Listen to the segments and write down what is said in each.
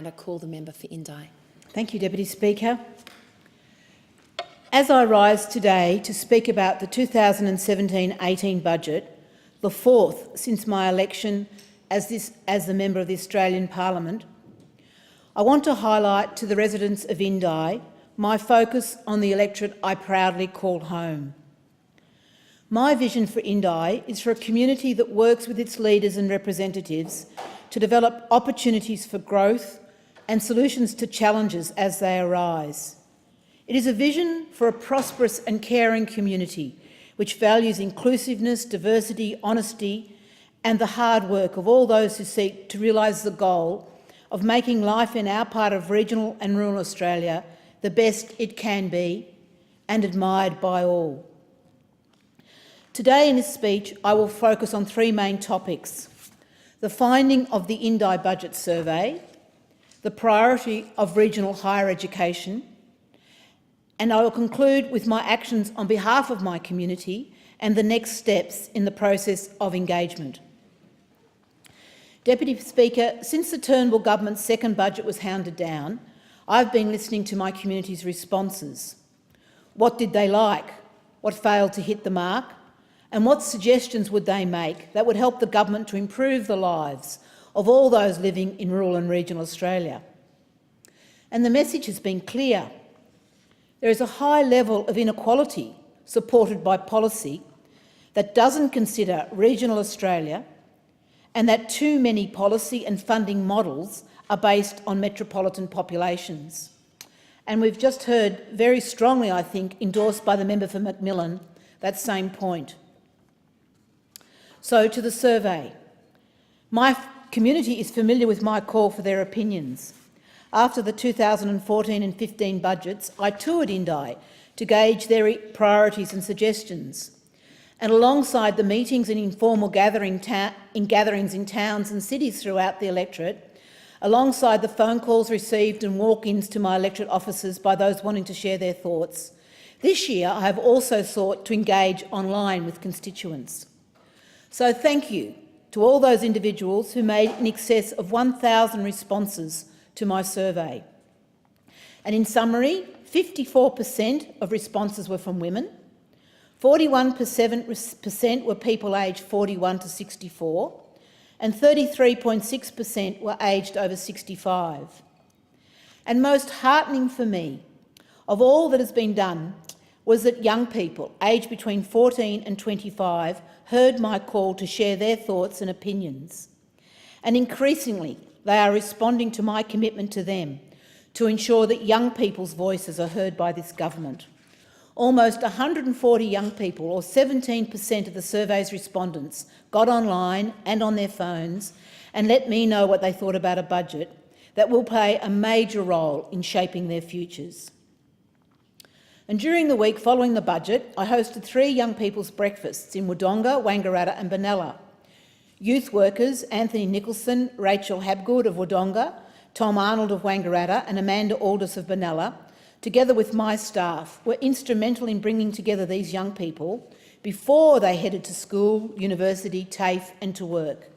and I call the member for Indi. Thank you, Deputy Speaker. As I rise today to speak about the 2017-18 budget, the fourth since my election as the member of the Australian Parliament, I want to highlight to the residents of Indi my focus on the electorate I proudly call home. My vision for Indi is for a community that works with its leaders and representatives to develop opportunities for growth and solutions to challenges as they arise. It is a vision for a prosperous and caring community which values inclusiveness, diversity, honesty and the hard work of all those who seek to realise the goal of making life in our part of regional and rural Australia the best it can be and admired by all. Today in this speech I will focus on three main topics: the finding of the Indi Budget Survey, the priority of regional higher education, and I will conclude with my actions on behalf of my community and the next steps in the process of engagement. Deputy Speaker, since the Turnbull government's second budget was handed down, I've been listening to my community's responses. What did they like? What failed to hit the mark? And what suggestions would they make that would help the government to improve the lives of all those living in rural and regional Australia? And the message has been clear. There is a high level of inequality supported by policy that doesn't consider regional Australia, and that too many policy and funding models are based on metropolitan populations. And we've just heard very strongly, I think, endorsed by the member for Macmillan, that same point. So to the survey. My community is familiar with my call for their opinions. After the 2014 and 15 budgets, I toured Indi to gauge their priorities and suggestions. And alongside the meetings and informal gatherings in towns and cities throughout the electorate, alongside the phone calls received and walk-ins to my electorate offices by those wanting to share their thoughts, this year I have also sought to engage online with constituents. So thank you to all those individuals who made in excess of 1,000 responses to my survey. And in summary, 54% of responses were from women, 41% were people aged 41 to 64, and 33.6% were aged over 65. And most heartening for me, of all that has been done, was that young people aged between 14 and 25 heard my call to share their thoughts and opinions. And increasingly, they are responding to my commitment to them to ensure that young people's voices are heard by this government. Almost 140 young people, or 17% of the survey's respondents, got online and on their phones and let me know what they thought about a budget that will play a major role in shaping their futures. And during the week following the budget, I hosted 3 young people's breakfasts in Wodonga, Wangaratta and Benalla. Youth workers Anthony Nicholson, Rachel Habgood of Wodonga, Tom Arnold of Wangaratta and Amanda Aldous of Benalla, together with my staff, were instrumental in bringing together these young people before they headed to school, university, TAFE and to work.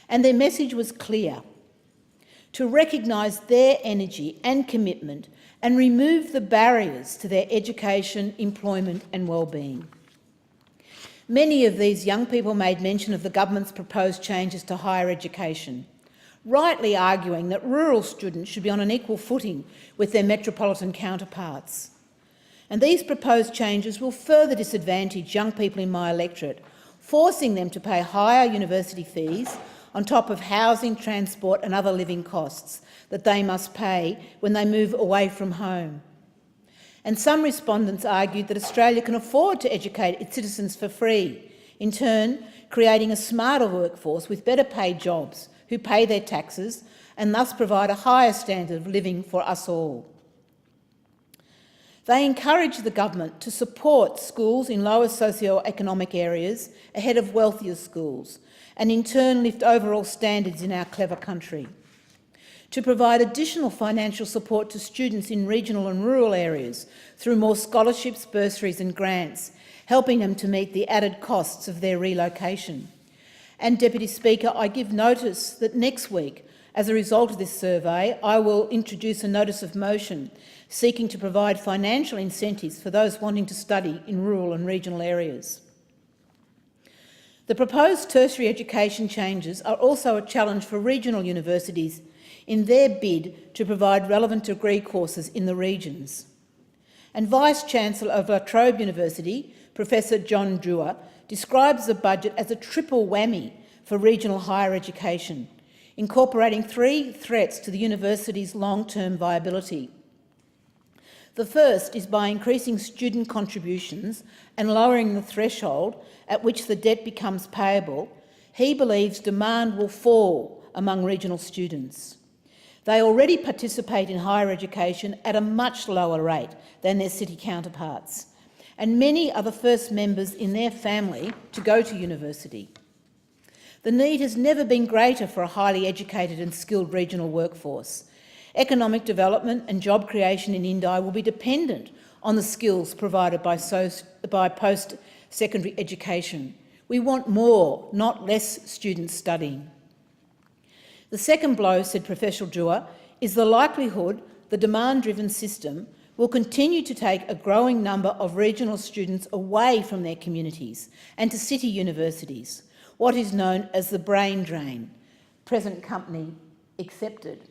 And their message was clear: to recognise their energy and commitment and remove the barriers to their education, employment and well-being. Many of these young people made mention of the government's proposed changes to higher education, rightly arguing that rural students should be on an equal footing with their metropolitan counterparts. And these proposed changes will further disadvantage young people in my electorate, forcing them to pay higher university fees on top of housing, transport and other living costs that they must pay when they move away from home. And some respondents argued that Australia can afford to educate its citizens for free, in turn creating a smarter workforce with better paid jobs who pay their taxes and thus provide a higher standard of living for us all. They encouraged the government to support schools in lower socio-economic areas ahead of wealthier schools and in turn lift overall standards in our clever country. To provide additional financial support to students in regional and rural areas through more scholarships, bursaries and grants, helping them to meet the added costs of their relocation. And, Deputy Speaker, I give notice that next week As a result of this survey, I will introduce a notice of motion seeking to provide financial incentives for those wanting to study in rural and regional areas. The proposed tertiary education changes are also a challenge for regional universities in their bid to provide relevant degree courses in the regions. And Vice-Chancellor of La Trobe University, Professor John Dewar, describes the budget as a triple whammy for regional higher education, incorporating three threats to the university's long-term viability. The first is by increasing student contributions and lowering the threshold at which the debt becomes payable, he believes demand will fall among regional students. They already participate in higher education at a much lower rate than their city counterparts, and many are the first members in their family to go to university. The need has never been greater for a highly educated and skilled regional workforce. Economic development and job creation in Indi will be dependent on the skills provided by post-secondary education. We want more, not less students studying. The second blow, said Professor Dewar, is the likelihood the demand-driven system will continue to take a growing number of regional students away from their communities and to city universities, what is known as the brain drain, present company accepted.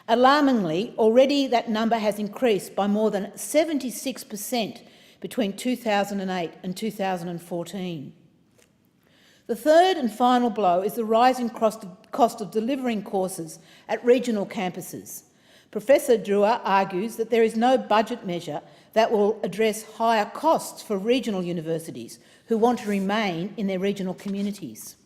Alarmingly, already that number has increased by more than 76% between 2008 and 2014. The third and final blow is the rising cost of delivering courses at regional campuses. Professor Dewar argues that there is no budget measure that will address higher costs for regional universities who want to remain in their regional communities.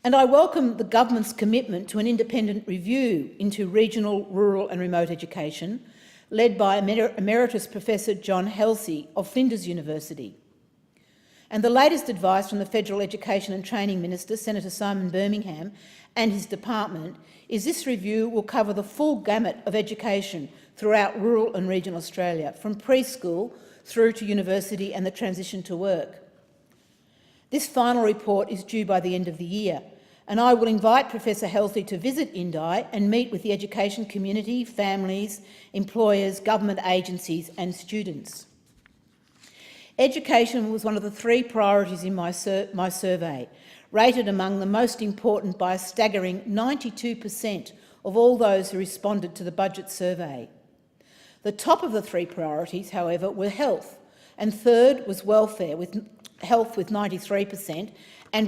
And I welcome the government's commitment to an independent review into regional, rural and remote education, led by Emeritus Professor John Halsey of Flinders University. And the latest advice from the Federal Education and Training Minister, Senator Simon Birmingham, and his department is this review will cover the full gamut of education throughout rural and regional Australia, from preschool through to university and the transition to work. This final report is due by the end of the year, and I will invite Professor Halsey to visit Indi and meet with the education community, families, employers, government agencies and students. Education was one of the three priorities in my survey, rated among the most important by a staggering 92% of all those who responded to the budget survey. The top of the three priorities, however, were health, and third was welfare, with health with 93% and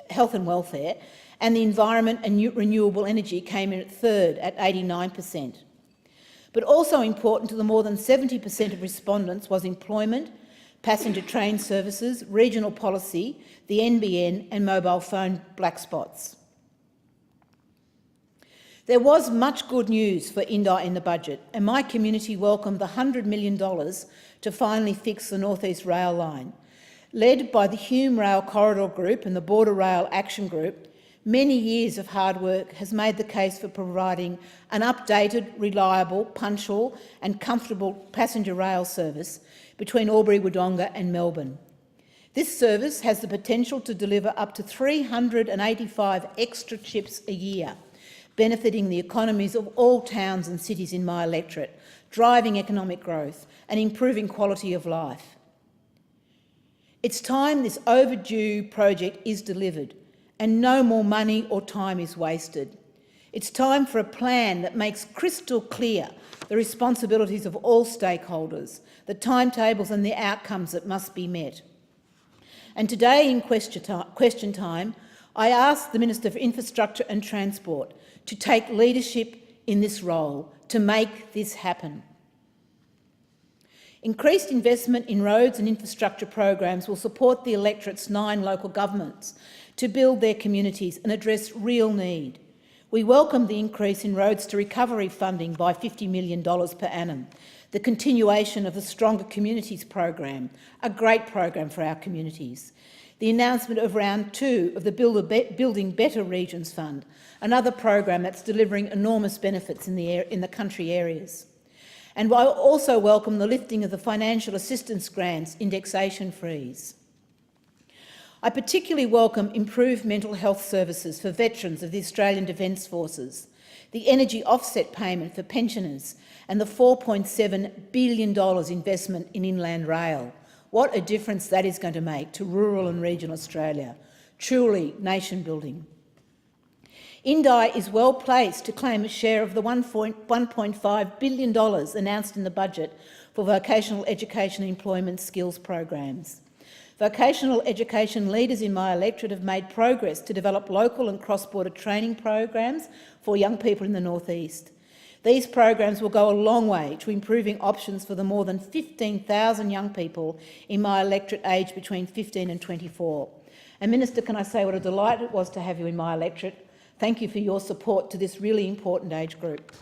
health and welfare, and the environment and renewable energy came in at third at 89%. But also important to the more than 70% of respondents was employment, passenger train services, regional policy, the NBN and mobile phone black spots. There was much good news for Indi in the budget, and my community welcomed the $100 million to finally fix the North East Rail line. Led by the Hume Rail Corridor Group and the Border Rail Action Group, many years of hard work has made the case for providing an updated, reliable, punctual and comfortable passenger rail service between Albury-Wodonga and Melbourne. This service has the potential to deliver up to 385 extra trips a year, benefiting the economies of all towns and cities in my electorate, driving economic growth and improving quality of life. It's time this overdue project is delivered and no more money or time is wasted. It's time for a plan that makes crystal clear the responsibilities of all stakeholders, the timetables and the outcomes that must be met. And today in question time, I ask the Minister for Infrastructure and Transport to take leadership in this role to make this happen. Increased investment in roads and infrastructure programs will support the electorate's 9 local governments to build their communities and address real need. We welcome the increase in Roads to Recovery funding by $50 million per annum, the continuation of the Stronger Communities program, a great program for our communities, the announcement of round 2 of the Building Better Regions Fund, another program that's delivering enormous benefits in the country areas. And I also welcome the lifting of the financial assistance grants indexation freeze. I particularly welcome improved mental health services for veterans of the Australian Defence Forces, the energy offset payment for pensioners, and the $4.7 billion investment in inland rail. What a difference that is going to make to rural and regional Australia. Truly nation building. Indi is well placed to claim a share of the $1.5 billion announced in the budget for vocational education and employment skills programs. Vocational education leaders in my electorate have made progress to develop local and cross-border training programs for young people in the North-East. These programs will go a long way to improving options for the more than 15,000 young people in my electorate aged between 15 and 24. And Minister, can I say what a delight it was to have you in my electorate. Thank you for your support to this really important age group.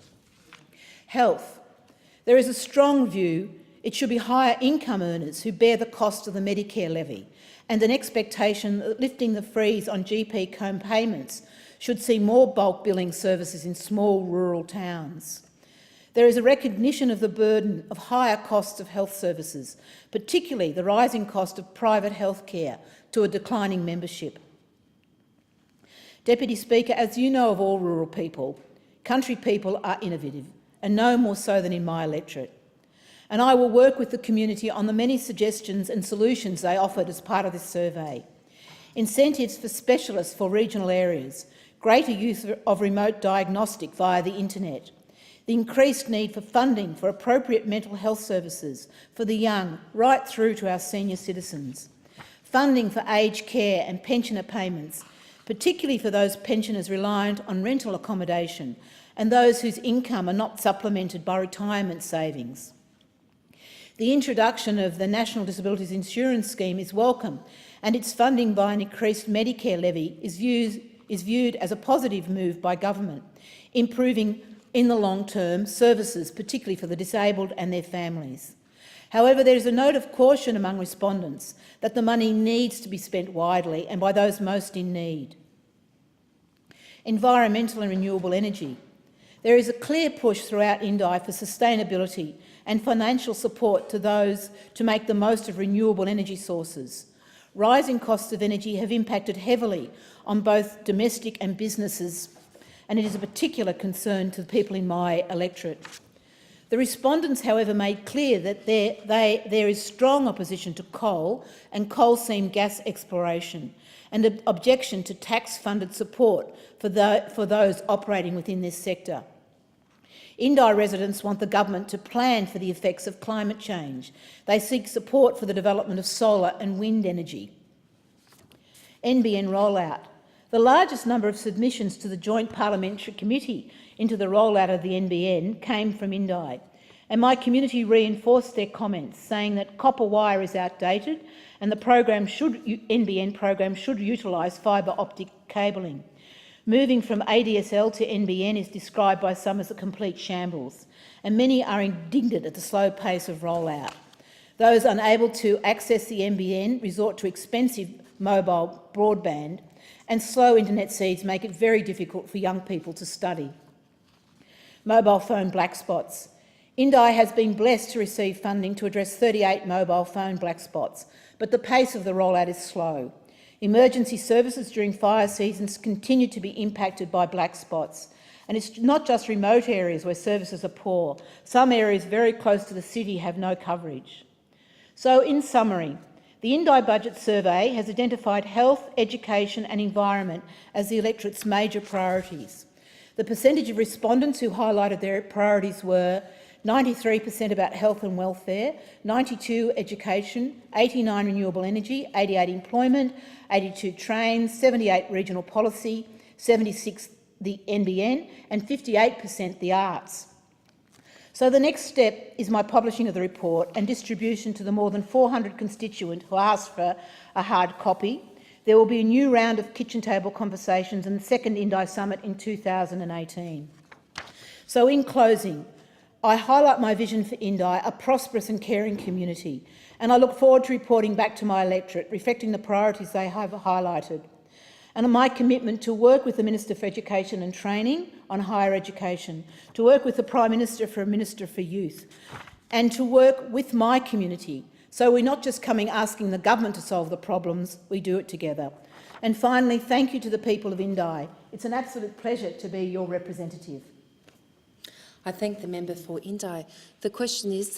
Health. There is a strong view it should be higher income earners who bear the cost of the Medicare levy, and an expectation that lifting the freeze on GP co-payments should see more bulk billing services in small rural towns. There is a recognition of the burden of higher costs of health services, particularly the rising cost of private health care to a declining membership. Deputy Speaker, as you know of all rural people, country people are innovative, and no more so than in my electorate. And I will work with the community on the many suggestions and solutions they offered as part of this survey. Incentives for specialists for regional areas, greater use of remote diagnostic via the internet, the increased need for funding for appropriate mental health services for the young right through to our senior citizens, funding for aged care and pensioner payments, particularly for those pensioners reliant on rental accommodation and those whose income are not supplemented by retirement savings. The introduction of the National Disability Insurance Scheme is welcome, and its funding by an increased Medicare levy is viewed as a positive move by government, improving in the long term services, particularly for the disabled and their families. However, there is a note of caution among respondents that the money needs to be spent widely and by those most in need. Environmental and renewable energy. There is a clear push throughout Indi for sustainability and financial support to those to make the most of renewable energy sources. Rising costs of energy have impacted heavily on both domestic and businesses, and it is a particular concern to the people in my electorate. The respondents, however, made clear that there is strong opposition to coal and coal seam gas exploration, and an objection to tax-funded support for those operating within this sector. Indi residents want the government to plan for the effects of climate change. They seek support for the development of solar and wind energy. NBN rollout. The largest number of submissions to the Joint Parliamentary Committee into the rollout of the NBN came from Indi, and my community reinforced their comments, saying that copper wire is outdated and the NBN program should utilise fibre optic cabling. Moving from ADSL to NBN is described by some as a complete shambles, and many are indignant at the slow pace of rollout. Those unable to access the NBN resort to expensive mobile broadband, and slow internet speeds make it very difficult for young people to study. Mobile phone black spots. Indi has been blessed to receive funding to address 38 mobile phone black spots, but the pace of the rollout is slow. Emergency services during fire seasons continue to be impacted by black spots. And it's not just remote areas where services are poor. Some areas very close to the city have no coverage. So, in summary, the Indi Budget Survey has identified health, education and environment as the electorate's major priorities. The percentage of respondents who highlighted their priorities were 93% about health and welfare, 92% education, 89% renewable energy, 88% employment, 82% trains, 78% regional policy, 76% the NBN and 58% the arts. So the next step is my publishing of the report and distribution to the more than 400 constituents who asked for a hard copy. There will be a new round of kitchen table conversations and the second Indi Summit in 2018. So in closing, I highlight my vision for Indi, a prosperous and caring community, and I look forward to reporting back to my electorate, reflecting the priorities they have highlighted, and my commitment to work with the Minister for Education and Training on higher education, to work with the Prime Minister for a Minister for Youth, and to work with my community, So we're not just coming asking the government to solve the problems, we do it together. And finally, thank you to the people of Indi. It's an absolute pleasure to be your representative. I thank the member for Indi. The question is